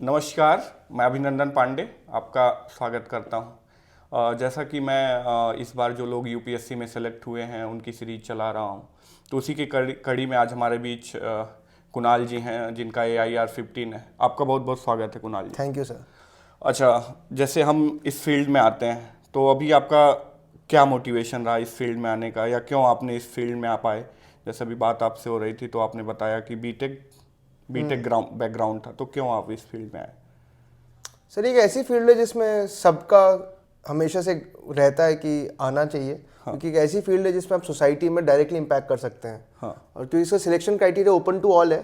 नमस्कार, मैं अभिनंदन पांडे आपका स्वागत करता हूं। जैसा कि मैं इस बार जो लोग यूपीएससी में सेलेक्ट हुए हैं उनकी सीरीज चला रहा हूं, तो उसी की कड़ी में आज हमारे बीच कुणाल जी हैं जिनका AIR 15 है। आपका बहुत बहुत स्वागत है Kunal ji. Thank you sir. अच्छा, जैसे हम इस फील्ड में आते हैं तो अभी आपका क्या मोटिवेशन रहा इस फील्ड में आने का, या क्यों आपने इस फील्ड में आ पाए? जैसे अभी बात आपसे हो रही थी तो आपने बताया कि बीटेक बीटेक ग्राउंड बैकग्राउंड था, तो क्यों आप इस फील्ड में आए? सर एक ऐसी फील्ड है जिसमें सबका हमेशा से रहता है कि आना चाहिए, क्योंकि एक ऐसी फील्ड है जिसमें आप सोसाइटी में डायरेक्टली इम्पैक्ट कर सकते हैं। हाँ। और क्योंकि इसका selection criteria open to all है,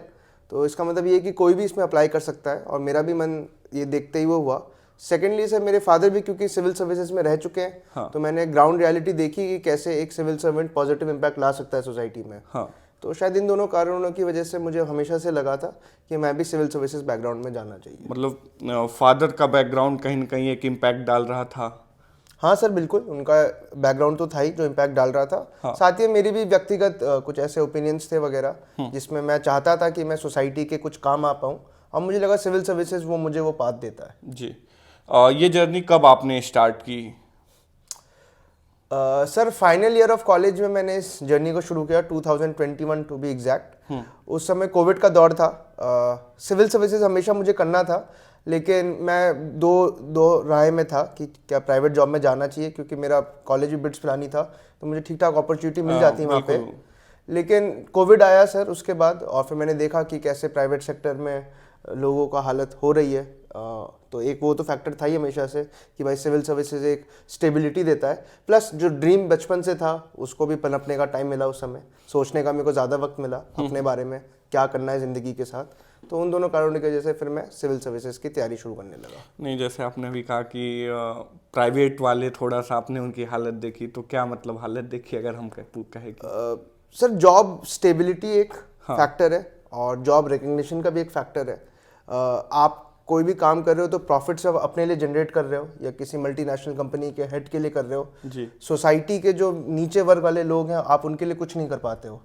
तो इसका मतलब ये है कि कोई भी इसमें अप्लाई कर सकता है, और मेरा भी मन ये देखते ही वो हुआ। सेकेंडली सर, मेरे फादर भी क्योंकि सिविल सर्विसेज में रह चुके हैं, हाँ। तो मैंने ग्राउंड रियलिटी देखी कि कैसे एक सिविल सर्वेंट पॉजिटिव इम्पैक्ट ला सकता है सोसाइटी में। हाँ। तो शायद इन दोनों कारणों की वजह से मुझे हमेशा से लगा था कि मैं भी सिविल सर्विसेज बैकग्राउंड में जाना चाहिए। मतलब फादर का बैकग्राउंड कहीं ना कहीं एक इम्पैक्ट डाल रहा था। हाँ सर, बिल्कुल उनका बैकग्राउंड तो था ही जो इम्पैक्ट डाल रहा था। हाँ। साथ ही मेरी भी व्यक्तिगत कुछ ऐसे ओपिनियंस थे वगैरह जिसमें मैं चाहता था कि मैं सोसाइटी के कुछ काम आ पाऊँ, और मुझे लगा सिविल सर्विसेज वो मुझे वो पाथ देता है। जी। ये जर्नी कब आपने स्टार्ट की? Sir final year of college में मैंने इस जर्नी को शुरू किया, 2021 टू बी एग्जैक्ट। उस समय कोविड का दौर था। सिविल सर्विसेज हमेशा मुझे करना था, लेकिन मैं दो राय में था कि क्या प्राइवेट जॉब में जाना चाहिए, क्योंकि मेरा कॉलेज भी बिट्स प्लानी था, तो मुझे ठीक ठाक अपॉर्चुनिटी मिल जाती वहाँ पे। लेकिन कोविड आया सर उसके बाद, और फिर मैंने देखा कि कैसे प्राइवेट सेक्टर में लोगों का हालत हो रही है। तो एक वो तो फैक्टर था ही हमेशा से कि भाई सिविल सर्विसेज एक स्टेबिलिटी देता है, प्लस जो ड्रीम बचपन से था उसको भी पनपने का टाइम मिला, उस समय सोचने का मेरे को ज़्यादा वक्त मिला अपने बारे में क्या करना है ज़िंदगी के साथ। तो उन दोनों कारणों की वजह से फिर मैं सिविल सर्विसेज की तैयारी शुरू करने लगा। नहीं, जैसे आपने भी कहा कि प्राइवेट वाले थोड़ा सा आपने उनकी हालत देखी, तो क्या मतलब हालत देखी अगर हम कहे कि? सर जॉब स्टेबिलिटी एक हाँ। फैक्टर है, और जॉब रिकग्निशन का भी एक फैक्टर है। आप कोई भी काम कर रहे हो तो प्रॉफिट सब अपने लिए जनरेट कर रहे हो या किसी मल्टीनेशनल कंपनी के हेड के लिए कर रहे हो। जी। सोसाइटी के जो नीचे वर्ग वाले लोग हैं आप उनके लिए कुछ नहीं कर पाते हो,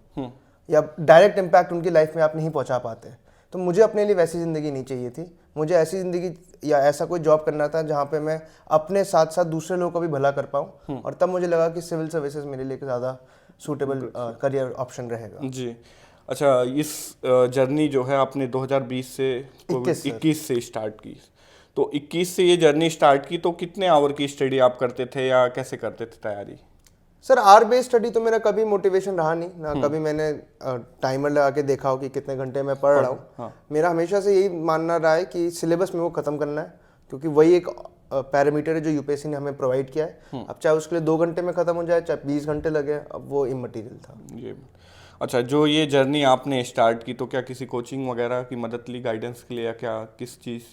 या डायरेक्ट इम्पैक्ट उनकी लाइफ में आप नहीं पहुंचा पाते। तो मुझे अपने लिए वैसी ज़िंदगी नहीं चाहिए थी। मुझे ऐसी ज़िंदगी या ऐसा कोई जॉब करना था जहाँ पे मैं अपने साथ साथ दूसरे लोगों का भी भला कर पाऊँ, और तब मुझे लगा कि सिविल सर्विसेज मेरे लिए ज़्यादा सूटेबल करियर ऑप्शन रहेगा। जी। अच्छा, इस जर्नी जो है आपने 2020 से 21 से स्टार्ट की, तो 21 से ये जर्नी स्टार्ट की, तो कितने आवर की स्टडी आप करते थे या कैसे करते थे तैयारी? सर आर बेस्ड स्टडी तो मेरा कभी मोटिवेशन रहा नहीं ना, कभी मैंने टाइमर लगा के देखा हो कि कितने घंटे मैं पढ़ रहा हूँ। हाँ। मेरा हमेशा से यही मानना रहा है कि सिलेबस में वो ख़त्म करना है, क्योंकि वही एक पैरामीटर है जो यूपीएससी ने हमें प्रोवाइड किया है। अब चाहे उसके लिए 2 घंटे में ख़त्म हो जाए, चाहे 20 घंटे लगे, अब वो इमटेरियल था। ये अच्छा, जो ये जर्नी आपने स्टार्ट की, तो क्या किसी कोचिंग वगैरह की मदद ली गाइडेंस के लिए, या क्या किस चीज़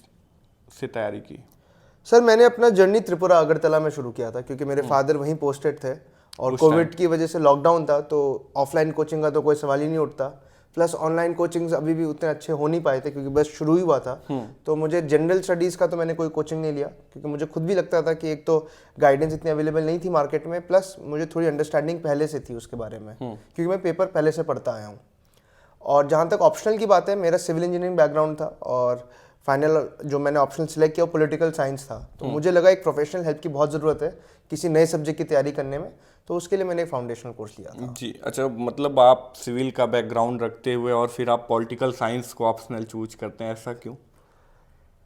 से तैयारी की? सर मैंने अपना जर्नी त्रिपुरा अगरतला में शुरू किया था, क्योंकि मेरे फादर वहीं पोस्टेड थे, और कोविड की वजह से लॉकडाउन था, तो ऑफलाइन कोचिंग का तो कोई सवाल ही नहीं उठता। प्लस ऑनलाइन कोचिंग्स अभी भी उतने अच्छे हो नहीं पाए थे, क्योंकि बस शुरू ही हुआ था। तो मुझे जनरल स्टडीज़ का तो मैंने कोई कोचिंग नहीं लिया, क्योंकि मुझे खुद भी लगता था कि एक तो गाइडेंस इतनी अवेलेबल नहीं थी मार्केट में, प्लस मुझे थोड़ी अंडरस्टैंडिंग पहले से थी उसके बारे में, क्योंकि मैं पेपर पहले से पढ़ता आया हूँ। और जहाँ तक ऑप्शनल की बात है, मेरा सिविल इंजीनियरिंग बैकग्राउंड था, और फाइनल जो मैंने ऑप्शनल सिलेक्ट किया वो पॉलिटिकल साइंस था। तो मुझे लगा एक प्रोफेशनल हेल्प की बहुत ज़रूरत है किसी नए सब्जेक्ट की तैयारी करने में, तो उसके लिए मैंने एक फाउंडेशनल कोर्स लिया था। जी। अच्छा, मतलब आप सिविल का बैकग्राउंड रखते हुए और फिर आप पॉलिटिकल साइंस को ऑप्शनल चूज करते हैं, ऐसा क्यों?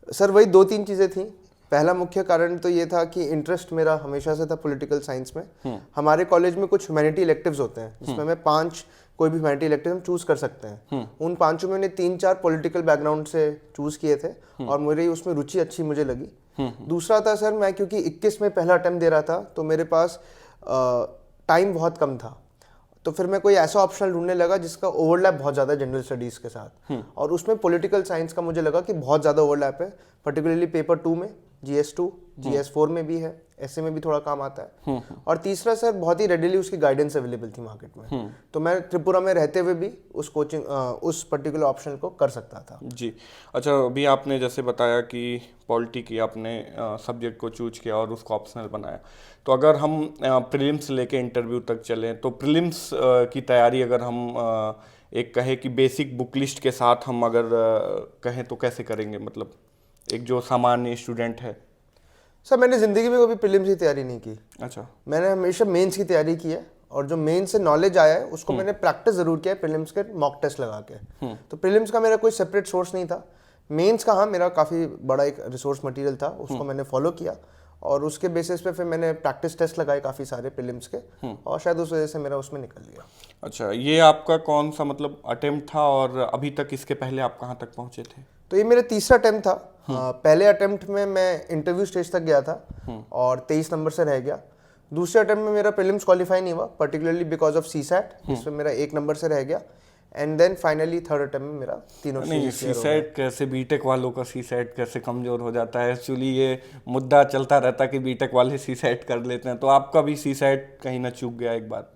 सर वही 2-3 चीज़ें थी। पहला मुख्य कारण तो ये था कि इंटरेस्ट मेरा हमेशा से था पॉलिटिकल साइंस में। हमारे कॉलेज में कुछ ह्यूमैनिटी इलेक्टिव्स होते हैं, जिसमें मैं 5 कोई भी ह्यूमैनिटी इलेक्टिव हम चूज़ कर सकते हैं। उन 5 में मैंने 3-4 पॉलिटिकल बैकग्राउंड से चूज़ किए थे, और मेरी उसमें रुचि अच्छी मुझे लगी। दूसरा था सर, मैं क्योंकि 21 में पहला अटेम्प्ट दे रहा था, तो मेरे पास टाइम बहुत कम था, तो फिर मैं कोई ऐसा ऑप्शनल ढूंढने लगा जिसका ओवरलैप बहुत ज़्यादा जनरल स्टडीज़ के साथ। और उसमें पॉलिटिकल साइंस का मुझे लगा कि बहुत ज़्यादा ओवरलैप है, पर्टिकुलरली पेपर 2 में, GS2, GS4 में भी है, ऐसे में भी थोड़ा काम आता है। और तीसरा सर, बहुत ही रेडिली उसकी गाइडेंस अवेलेबल थी मार्केट में, तो मैं त्रिपुरा में रहते हुए भी उस कोचिंग उस पर्टिकुलर ऑप्शन को कर सकता था। जी। अच्छा, अभी आपने जैसे बताया कि पॉलिटी की आपने सब्जेक्ट को चूज किया और उसको ऑप्शनल बनाया, तो अगर हम प्रीलिम्स लेके इंटरव्यू तक चलें, तो प्रीलिम्स की तैयारी अगर हम एक कहे कि बेसिक बुक लिस्ट के साथ हम अगर कहें तो कैसे करेंगे? मतलब एक जो सामान्य स्टूडेंट है? सर मैंने ज़िंदगी में कभी प्रीलिम्स की तैयारी नहीं की। अच्छा। मैंने हमेशा मेंस की तैयारी की है, और जो मेंस से नॉलेज आया है उसको मैंने प्रैक्टिस ज़रूर किया है प्रीलिम्स के मॉक टेस्ट लगा के। तो प्रीलिम्स का मेरा कोई सेपरेट सोर्स नहीं था। मेंस का हाँ मेरा काफ़ी बड़ा एक रिसोर्स मटेरियल था, उसको मैंने फॉलो किया, और उसके बेसिस पे फिर मैंने प्रैक्टिस टेस्ट लगाए काफ़ी सारे प्रीलिम्स के, और शायद उस वजह से मेरा उसमें निकल गया। अच्छा, ये आपका कौन सा मतलब अटेम्प्ट था, और अभी तक इसके पहले आप कहाँ तक पहुँचे थे? तो ये मेरा तीसरा अटेम्प्ट था। पहले अटेम्प्ट में मैं इंटरव्यू स्टेज तक गया था और 23 नंबर से रह गया। दूसरे अटेम्प्ट में मेरा प्रीलिम्स क्वालिफाई नहीं हुआ, पर्टिकुलरली बिकॉज ऑफ सीसैट, जिसमें मेरा 1 नंबर से रह गया। And then finally third attempt में मेरा तीनों नहीं, सीसेट कैसे, बीटेक वालों का सीसेट कैसे कमजोर हो जाता है? एक्चुअली ये मुद्दा चलता रहता है कि बीटेक वाले सीसेट कर लेते हैं, तो आपका भी सीसेट कहीं ना चूक गया एक बार?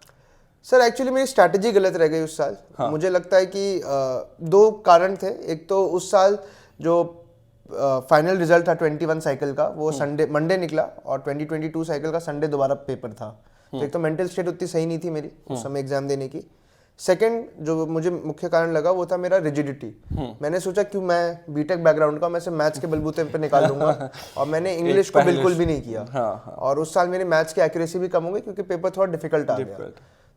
सर एक्चुअली मेरी स्ट्रैटेजी गलत रह गई उस साल। मुझे लगता है कि 2 कारण थे। एक तो उस साल जो फाइनल रिजल्ट था 21 साइकिल का, वो मंडे निकला, और 2022 साइकिल का संडे दोबारा पेपर था। तो एक तो मेंटल स्टेट उतनी सही नहीं थी मेरी उस समय एग्जाम देने की। सेकंड जो मुझे मुख्य कारण लगा वो था मेरा रिजिडिटी। मैंने सोचा क्यों, मैं बीटेक बैकग्राउंड का, मैं सिर्फ मैथ्स के बलबूते पे निकाल लूंगा, और मैंने इंग्लिश को बिल्कुल भी नहीं किया। और उस साल मेरी मैथ्स की एक्यूरेसी भी कम हो गई क्योंकि पेपर थोड़ा डिफिकल्ट आ गया।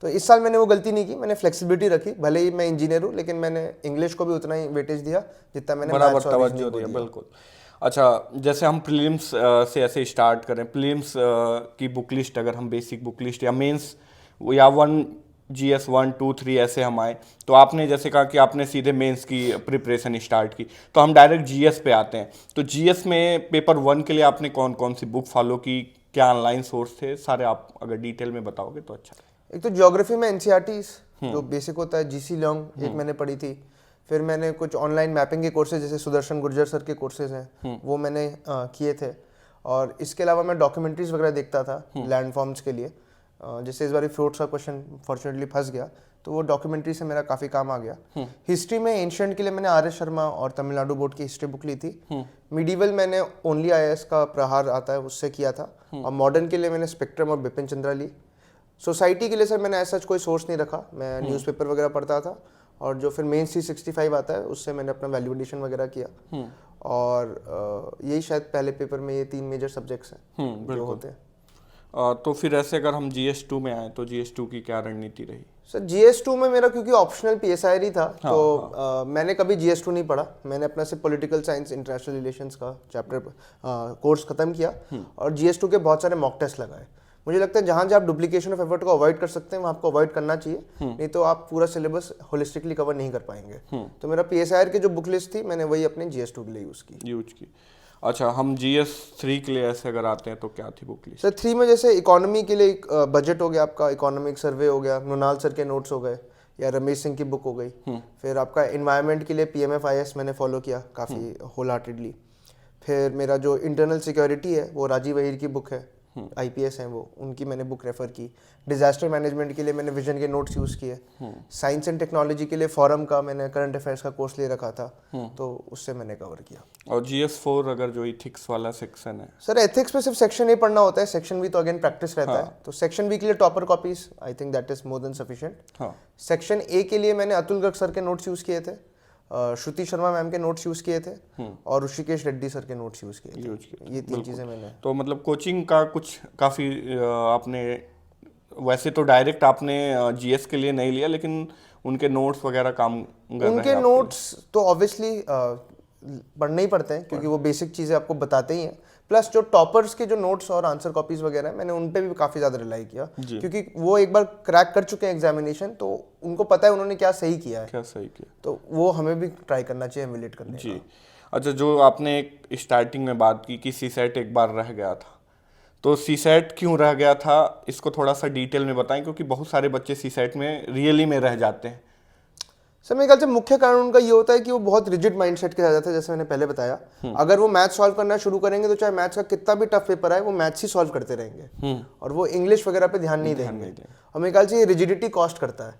तो इस साल मैंने वो गलती नहीं की, मैंने फ्लेक्सिबिलिटी रखी। भले ही मैं इंजीनियर हूँ, लेकिन मैंने इंग्लिश को भी उतना ही वेटेज दिया जितना मैंने मैथ्स और रीजनिंग को दिया। बिल्कुल। अच्छा, जैसे हम प्रीलिम्स से ऐसे स्टार्ट करें, प्रीलिम्स की बुक लिस्ट, अगर हम बेसिक बुक लिस्ट या मेंस या 1 GS 1 2 3 ऐसे हम आए, तो आपने जैसे कहा कि आपने सीधे मेंस की प्रिपरेशन स्टार्ट की, तो हम डायरेक्ट GS पे आते हैं। तो GS में पेपर 1 के लिए आपने कौन कौन सी बुक फॉलो की, क्या ऑनलाइन सोर्स थे, सारे आप अगर डिटेल में बताओगे तो अच्छा। एक तो ज्योग्राफी में NCERTs जो बेसिक होता है, GC लॉन्ग एक मैंने पढ़ी थी। फिर मैंने कुछ ऑनलाइन मैपिंग के कोर्सेज, जैसे सुदर्शन गुर्जर सर के कोर्सेज हैं, वो मैंने किए थे। और इसके अलावा मैं डॉक्यूमेंट्रीज वगैरह देखता था लैंड फॉर्म्स के लिए। जैसे इस बार फ्लोट्स का क्वेश्चन फॉर्चुनेटली फंस गया, तो वो डॉक्यूमेंट्री से मेरा काफ़ी काम आ गया। हिस्ट्री में एंशिएंट के लिए मैंने RS शर्मा और तमिलनाडु बोर्ड की हिस्ट्री बुक ली थी। मिडीवल मैंने ओनली IAS का प्रहार आता है उससे किया था। और मॉडर्न के लिए मैंने स्पेक्ट्रम और बिपिन चंद्रा ली। सोसाइटी के लिए सर मैंने ऐसा कोई सोर्स नहीं रखा, मैं न्यूज़पेपर वगैरह पढ़ता था, और जो फिर मेन C65 आता है उससे मैंने अपना वैल्यू एडिशन वगैरह किया। और यही शायद पहले पेपर में ये 3 मेजर सब्जेक्ट्स हैं जो होते हैं। तो फिर ऐसे अगर हम GS2 में आए, तो GS2 की क्या रणनीति रही? सर GS2 में मेरा क्योंकि ऑप्शनल PSIR ही था, तो मैंने कभी GS2 नहीं पढ़ा। मैंने अपना सिर्फ पॉलिटिकल साइंस इंटरनेशनल रिलेशंस का चैप्टर कोर्स खत्म किया, और GS2 के बहुत सारे मॉक टेस्ट लगाए। मुझे लगता है जहाँ जहाँ आप डुप्लीकेशन ऑफ एफर्ट को अवॉइड कर सकते हैं वहाँ आपको अवॉइड करना चाहिए, नहीं तो आप पूरा सिलेबस होलिस्टिकली कवर नहीं कर पाएंगे। तो मेरा PSIR की जो बुक लिस्ट थी मैंने वही अपने GS2 के लिए यूज की। अच्छा, हम GS3 के लिए ऐसे अगर आते हैं तो क्या थी बुक लिस्ट? सर 3 में जैसे इकोनॉमी के लिए बजट हो गया, आपका इकोनॉमिक सर्वे हो गया, मृणाल सर के नोट्स हो गए, या रमेश सिंह की बुक हो गई। फिर आपका इन्वायरमेंट के लिए PMFIS मैंने फॉलो किया काफ़ी होल हार्टेडली। फिर मेरा जो इंटरनल सिक्योरिटी है वो राजीव अहीर की बुक है, IPS हैं वो, उनकी मैंने बुक रेफर की। डिजास्टर मैनेजमेंट के लिए मैंने विजन के नोट्स यूज़ किए। साइंस एंड टेक्नोलॉजी के लिए फॉरम का मैंने करंट अफेयर्स का कोर्स ले रखा था, तो उससे मैंने कवर किया। और GS4 अगर जो इथिक्स वाला सेक्शन है? सर एथिक्स में सिर्फ सेक्शन ए पढ़ना होता है, सेक्शन बी तो अगेन प्रैक्टिस रहता है। तो सेक्शन बी के लिए topper copies, I think that is more than sufficient. Section A के लिए मैंने अतुल गर्ग सर के नोट्स यूज़ किए थे, श्रुति शर्मा मैम के नोट्स यूज़ किए थे, और ऋषिकेश रेड्डी सर के नोट्स यूज़ किए थे। ये 3 चीज़ें मैंने। तो मतलब कोचिंग का कुछ काफ़ी आपने, वैसे तो डायरेक्ट आपने GS के लिए नहीं लिया, लेकिन उनके नोट्स वगैरह काम कर रहे हैं? उनके नोट्स तो ऑब्वियसली पढ़ने ही पड़ते हैं क्योंकि वो बेसिक चीज़ें आपको बताते ही हैं। प्लस जो टॉपर्स के जो नोट्स और आंसर कॉपीज वगैरह हैं, मैंने उन पे भी काफ़ी ज़्यादा रिलाई किया, क्योंकि वो एक बार क्रैक कर चुके हैं एग्जामिनेशन, तो उनको पता है उन्होंने क्या सही किया है, तो वो हमें भी ट्राई करना चाहिए एमुलेट करने जी। अच्छा, जो आपने एक स्टार्टिंग में बात की कि सीसेट एक बार रह गया था, तो सीसेट क्यों रह गया था, इसको थोड़ा सा डिटेल में बताएं, क्योंकि बहुत सारे बच्चे सीसेट में रियली में रह जाते हैं। सर मेरे ख्याल से मुख्य कारण उनका ये होता है कि वो बहुत रिजिड माइंडसेट के साथ जाते हैं। जैसे मैंने पहले बताया, अगर वो मैथ सॉल्व करना शुरू करेंगे तो चाहे मैथ्स का कितना भी टफ पेपर आए वो मैथ्स ही सॉल्व करते रहेंगे, और वो इंग्लिश वगैरह पे ध्यान नहीं देंगे। और मेरे ख्याल से ये रिजिडिटी कॉस्ट करता है।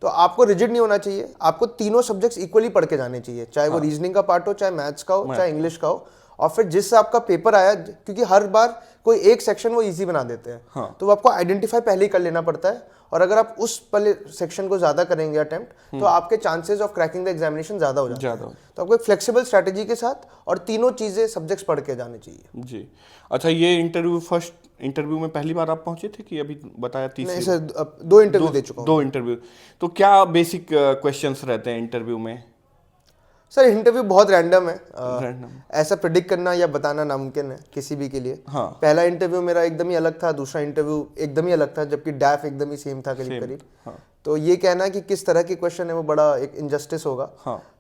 तो आपको रिजिड नहीं होना चाहिए, आपको तीनों सब्जेक्ट्स इक्वली पढ़ के जाने चाहिए, चाहे वो रीजनिंग का पार्ट हो, चाहे मैथ्स का हो, चाहे इंग्लिश का हो। और फिर जिससे आपका पेपर आया, क्योंकि हर बार कोई एक सेक्शन वो इजी बना देते हैं, हाँ। तो वो आपको आइडेंटिफाई पहले ही कर लेना पड़ता है, और अगर आप उस पहले सेक्शन को ज़्यादा करेंगे अटेम्प्ट, तो आपके chances of cracking the examination ज़्यादा हो जाते हैं। तो आपको एक फ्लेक्सिबल स्ट्रैटेजी के साथ और तीनों चीज़ें सब्जेक्ट्स पढ़ के जाने चाहिए। जी। अच्छा, ये फर्स्ट इंटरव्यू में पहली बार आप पहुंचे थे कि अभी बताया नहीं तीसरी? सर, अब 2 इंटरव्यू दे चुका हूँ। 2 इंटरव्यू। तो क्या बेसिक क्वेश्चंस रहते हैं इंटरव्यू में? सर इंटरव्यू बहुत रैंडम है, रैंडम। ऐसा प्रिडिक्ट करना या बताना नामुमकिन है किसी भी के लिए। हाँ। पहला इंटरव्यू मेरा एकदम ही अलग था, दूसरा इंटरव्यू एकदम ही अलग था, जबकि डैफ एकदम ही सेम था करीब करीब। हाँ। तो ये कहना कि किस तरह के क्वेश्चन है वो बड़ा एक इनजस्टिस होगा।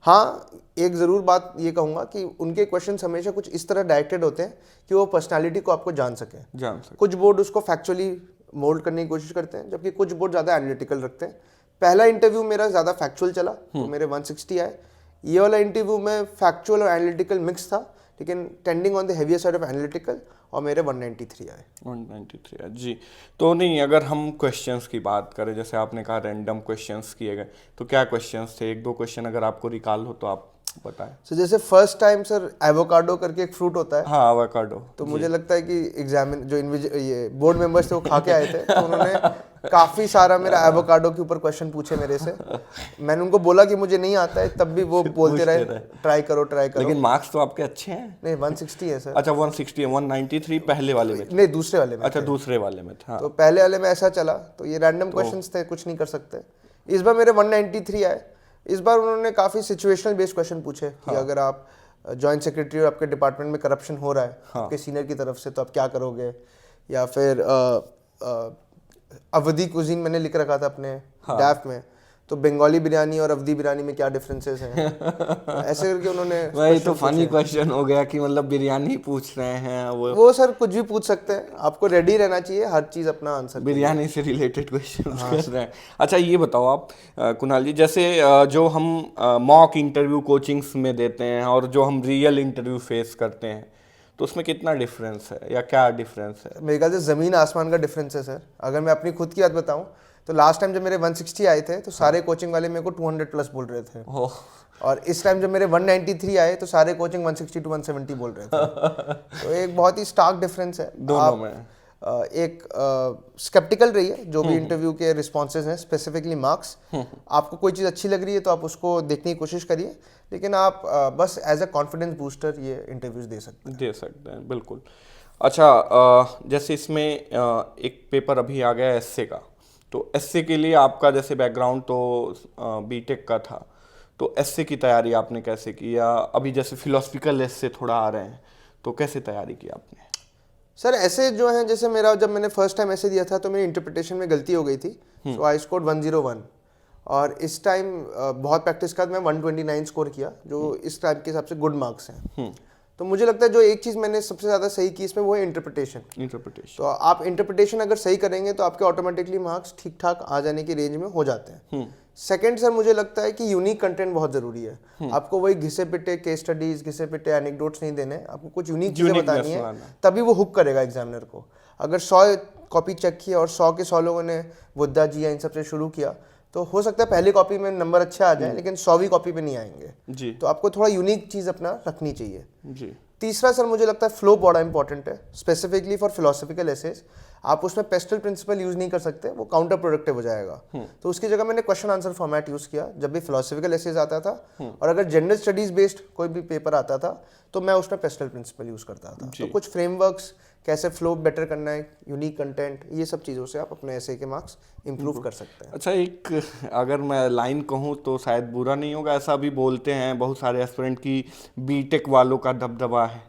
हाँ। एक ज़रूर बात ये कहूँगा कि उनके क्वेश्चन हमेशा कुछ इस तरह डायरेक्टेड होते हैं कि वो पर्सनालिटी को आपको जान सके। कुछ बोर्ड उसको फैक्चुअली मोल्ड करने की कोशिश करते हैं, जबकि कुछ बोर्ड ज़्यादा एनालिटिकल रखते हैं। पहला इंटरव्यू मेरा ज़्यादा फैक्चुअल चला, तो मेरे 160 आए। ये वाला इंटरव्यू में फैक्चुअल और एनालिटिकल मिक्स था, लेकिन tending on the heavier side of analytical, और मेरे 193 आए। 193 आए जी। तो नहीं, अगर हम क्वेश्चंस की बात करें, जैसे आपने कहा रैंडम क्वेश्चंस किए गए, तो क्या क्वेश्चंस थे? 1-2 क्वेश्चन अगर आपको रिकॉल हो तो आप बताएं। सो जैसे फर्स्ट टाइम सर एवोकाडो करके एक फ्रूट होता है। हाँ, एवोकाडो। तो मुझे लगता है कि एग्जामिन जो ये बोर्ड मेंबर्स थे वो खा के आए थे, तो उन्होंने काफ़ी सारा मेरा एवोकाडो के ऊपर क्वेश्चन पूछे मेरे से। मैंने उनको बोला कि मुझे नहीं आता है, तब भी वो बोलते रहे ट्राई करो ट्राई करो। लेकिन मार्क्स तो आपके अच्छे हैं। नहीं 160 है सर। अच्छा 160 है, 193 पहले वाले में? नहीं दूसरे वाले में। अच्छा दूसरे वाले में था। तो पहले वाले में ऐसा चला, तो ये रैंडम क्वेश्चंस थे, कुछ नहीं कर सकते। इस बार मेरे 193 आए। इस बार उन्होंने काफ़ी सिचुएशनल बेस्ड क्वेश्चन पूछे कि अगर आप जॉइंट सेक्रेटरी और आपके डिपार्टमेंट में करप्शन हो रहा है आपके सीनियर की तरफ से, तो आप क्या करोगे? या फिर अवधी कुजीन मैंने लिख रखा था अपने डैफ में, तो बंगाली बिरयानी और अवधी बिरयानी में क्या डिफरेंसेस हैं? ऐसे करके उन्होंने वही तो फनी क्वेश्चन हो गया कि मतलब बिरयानी पूछ रहे हैं वो सर कुछ भी पूछ सकते हैं, आपको रेडी रहना चाहिए, हर चीज़ अपना आंसर। बिरयानी से रिलेटेड क्वेश्चन कर रहे हैं। अच्छा ये बताओ आप कुणाल जी, जैसे जो हम मॉक इंटरव्यू कोचिंग्स में देते हैं और जो हम रियल इंटरव्यू फेस करते हैं, तो उसमें कितना डिफरेंस है या क्या डिफरेंस है? मेरे ख्याल से ज़मीन आसमान का डिफरेंस है सर। अगर मैं अपनी खुद की बात बताऊं, तो लास्ट टाइम जब मेरे 160 आए थे, तो सारे कोचिंग वाले मेरे को 200 प्लस बोल रहे थे। और इस टाइम जब मेरे 193 आए, तो सारे कोचिंग 160 to 170 बोल रहे थे। तो एक बहुत ही स्टार्क डिफरेंस है दोनों में। एक स्केप्टिकल रहिए जो भी इंटरव्यू के रिस्पॉन्सेज हैं, स्पेसिफिकली मार्क्स। आपको कोई चीज़ अच्छी लग रही है तो आप उसको देखने की कोशिश करिए, लेकिन आप बस एज अ कॉन्फिडेंस बूस्टर ये इंटरव्यूज दे सकते हैं। बिल्कुल। अच्छा जैसे इसमें एक पेपर अभी आ गया एसए का, तो एसए के लिए आपका जैसे बैकग्राउंड तो बीटेक का था, तो एसए की तैयारी आपने कैसे की? या अभी जैसे फिलोसफिकल एसए थोड़ा आ रहे हैं, तो कैसे तैयारी की आपने? सर ऐसे जो हैं, जैसे मेरा जब मैंने फर्स्ट टाइम ऐसे दिया था तो मेरी इंटरप्रिटेशन में गलती हो गई थी, सो आई स्कोर्ड 101। और इस टाइम बहुत प्रैक्टिस के बाद मैं 129 स्कोर किया, जो इस टाइप के हिसाब से गुड मार्क्स हैं। तो मुझे लगता है जो एक चीज़ मैंने सबसे ज़्यादा सही की इसमें वो है इंटरप्रिटेशन। तो आप इंटरप्रिटेशन अगर सही करेंगे तो आपके ऑटोमेटिकली मार्क्स ठीक ठाक आ जाने की रेंज में हो जाते हैं। सेकंड सर मुझे लगता है कि यूनिक कंटेंट बहुत ज़रूरी है। आपको वही घिसे पिटे केस स्टडीज, घिसे पिटे एनेक्डोट्स नहीं देने, आपको कुछ यूनिक चीज़ें बतानी है, तभी वो हुक करेगा एग्जामिनर को। अगर 100 कॉपी चेक किया और 100 के 100 लोगों ने बुद्धा जी या इन सबसे शुरू किया, तो हो सकता है पहली कॉपी में नंबर अच्छे आ जाए, लेकिन 100वीं कॉपी पे नहीं आएंगे जी। तो आपको थोड़ा यूनिक चीज़ अपना रखनी चाहिए जी। तीसरा सर मुझे लगता है फ्लो बड़ा इंपॉर्टेंट है, स्पेसिफिकली फॉर फिलोसफिकल एसेज। आप उसमें पेस्टल प्रिंसिपल यूज़ नहीं कर सकते, वो काउंटर प्रोडक्टिव हो जाएगा। तो उसकी जगह मैंने क्वेश्चन आंसर फॉर्मेट यूज़ किया जब भी फिलोसफिकल एसेज आता था, और अगर जनरल स्टडीज़ बेस्ड कोई भी पेपर आता था तो मैं उसमें पेस्टल प्रिंसिपल यूज़ करता था। तो कुछ फ्रेमवर्क्स, कैसे फ्लो बेटर करना है, यूनिक कंटेंट, ये सब चीज़ों से आप अपने एसे के मार्क्स इंप्रूव कर सकते हैं। अच्छा एक अगर मैं लाइन कहूँ तो शायद बुरा नहीं होगा, ऐसा भी बोलते हैं बहुत सारे एस्पिरेंट की बीटेक वालों का दबदबा है,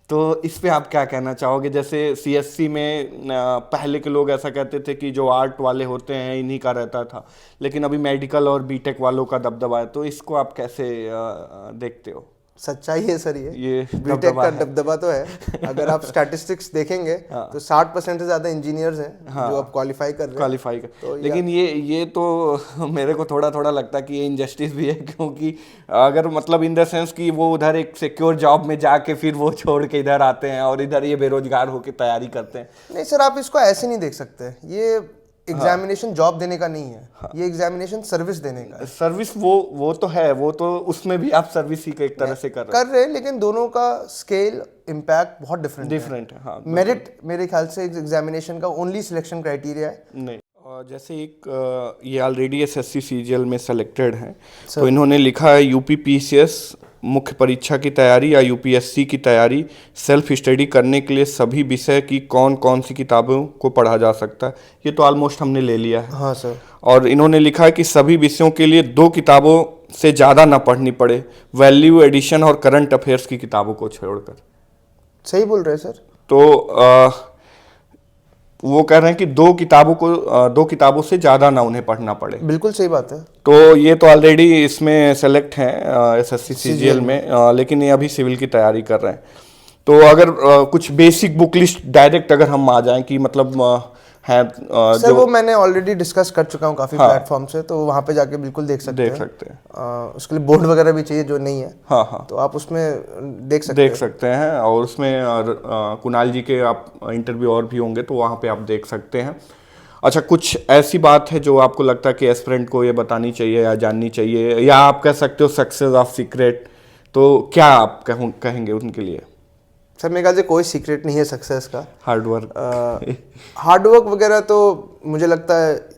तो इस पे आप क्या कहना चाहोगे? जैसे सीएससी में पहले के लोग ऐसा कहते थे कि जो आर्ट वाले होते हैं इन्हीं का रहता था, लेकिन अभी मेडिकल और बीटेक वालों का दबदबा है, तो इसको आप कैसे देखते हो? सच्चाई है सर, ये बीटेक का दबदबा तो है। अगर आप स्टैटिस्टिक्स देखेंगे तो 60% से ज़्यादा इंजीनियर्स हैं जो अब क्वालिफाई कर रहे हैं। तो लेकिन ये तो मेरे को थोड़ा लगता है कि ये इनजस्टिस भी है, क्योंकि अगर मतलब इन द सेंस कि वो उधर एक सिक्योर जॉब में जाके फिर वो छोड़ के इधर आते हैं और इधर ये बेरोजगार होकर तैयारी करते हैं। नहीं सर, आप इसको ऐसे नहीं देख सकते। ये एग्जामिनेशन जॉब देने का नहीं है, ये एग्जामिनेशन सर्विस देने का है। सर्विस वो तो है, वो तो उसमें भी आप सर्विस ही एक तरह से कर रहे हैं, लेकिन दोनों का स्केल इम्पैक्ट बहुत डिफरेंट है। हाँ, मेरिट मेरे ख्याल से एग्जामिनेशन का ओनली सिलेक्शन क्राइटेरिया है नहीं। जैसे एक ये ऑलरेडी एसएससी सीजीएल में सेलेक्टेड हैं, तो इन्होंने लिखा है यूपीपीसीएस मुख्य परीक्षा की तैयारी या यूपीएससी की तैयारी सेल्फ स्टडी करने के लिए सभी विषय की कौन कौन सी किताबों को पढ़ा जा सकता है। ये तो ऑलमोस्ट हमने ले लिया है। हाँ सर। और इन्होंने लिखा है कि सभी विषयों के लिए 2 किताबों से ज़्यादा ना पढ़नी पड़े, वैल्यू एडिशन और करंट अफेयर्स की किताबों को छोड़कर। सही बोल रहे हैं सर। तो वो कह रहे हैं कि 2 किताबों से ज़्यादा ना उन्हें पढ़ना पड़े। बिल्कुल सही बात है। तो ये तो ऑलरेडी इसमें सेलेक्ट हैं एसएससी सीजीएल में, लेकिन ये अभी सिविल की तैयारी कर रहे हैं। तो अगर कुछ बेसिक बुक लिस्ट डायरेक्ट अगर हम आ जाएं कि मतलब है सर, वो मैंने ऑलरेडी डिस्कस कर चुका हूँ काफ़ी प्लेटफॉर्म से, तो वहाँ पे जाके बिल्कुल देख सकते हैं। उसके लिए बोर्ड वगैरह भी चाहिए जो नहीं है। हाँ, तो आप उसमें देख सकते हैं। और उसमें कुणाल जी के आप इंटरव्यू और भी होंगे, तो वहाँ पे आप देख सकते हैं। अच्छा, कुछ ऐसी बात है जो आपको लगता है कि एस्पिरेंट को ये बतानी चाहिए या जाननी चाहिए, या आप कह सकते हो सक्सेस ऑफ सीक्रेट, तो क्या आप कहेंगे उनके लिए? सर मेरे ख्याल से कोई सीक्रेट नहीं है सक्सेस का। हार्डवर्क वगैरह तो मुझे लगता है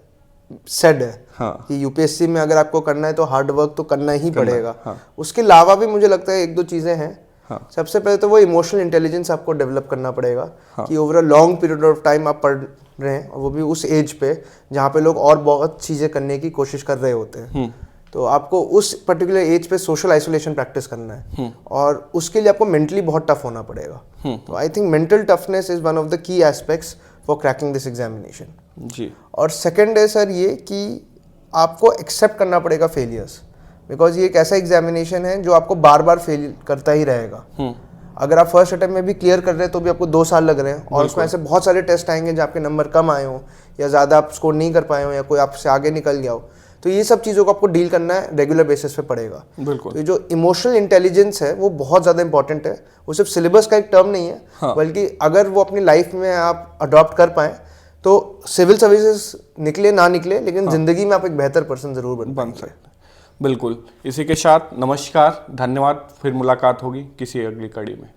सेड है। हाँ। कि यूपीएससी में अगर आपको करना है तो हार्डवर्क तो करना ही पड़ेगा। हाँ। उसके अलावा भी मुझे लगता है 1-2 चीज़ें हैं। हाँ। सबसे पहले तो वो इमोशनल इंटेलिजेंस आपको डेवलप करना पड़ेगा। हाँ। कि over a long period of time आप पढ़ रहे हैं, और वो भी उस एज पे जहाँ पे लोग और बहुत चीज़ें करने की कोशिश कर रहे होते हैं। तो आपको उस पर्टिकुलर एज पे सोशल आइसोलेशन प्रैक्टिस करना है, और उसके लिए आपको मेंटली बहुत टफ होना पड़ेगा। तो I think mental toughness is one of the key aspects for cracking this examination जी। और सेकंड है सर ये कि आपको एक्सेप्ट करना पड़ेगा फेलियर्स, बिकॉज ये एक ऐसा एग्जामिनेशन है जो आपको बार बार फेल करता ही रहेगा। अगर आप फर्स्ट अटेम्प्ट में भी क्लियर कर रहे हैं तो भी आपको 2 साल लग रहे हैं, और उसमें ऐसे बहुत सारे टेस्ट आएंगे जहाँ आपके नंबर कम आए हों, या ज़्यादा आप स्कोर नहीं कर पाए हों, या कोई आपसे आगे निकल गया हो। तो ये सब चीज़ों को आपको डील करना है रेगुलर बेसिस पे पड़ेगा। बिल्कुल। तो ये जो इमोशनल इंटेलिजेंस है वो बहुत ज़्यादा इंपॉर्टेंट है। वो सिर्फ सिलेबस का एक टर्म नहीं है। हाँ। बल्कि अगर वो अपनी लाइफ में आप अडॉप्ट कर पाएँ तो सिविल सर्विसेज निकले ना निकले, लेकिन ज़िंदगी में आप एक बेहतर पर्सन ज़रूर बन सकते हैं। बिल्कुल। इसी के साथ नमस्कार, धन्यवाद। फिर मुलाकात होगी किसी अगली कड़ी में।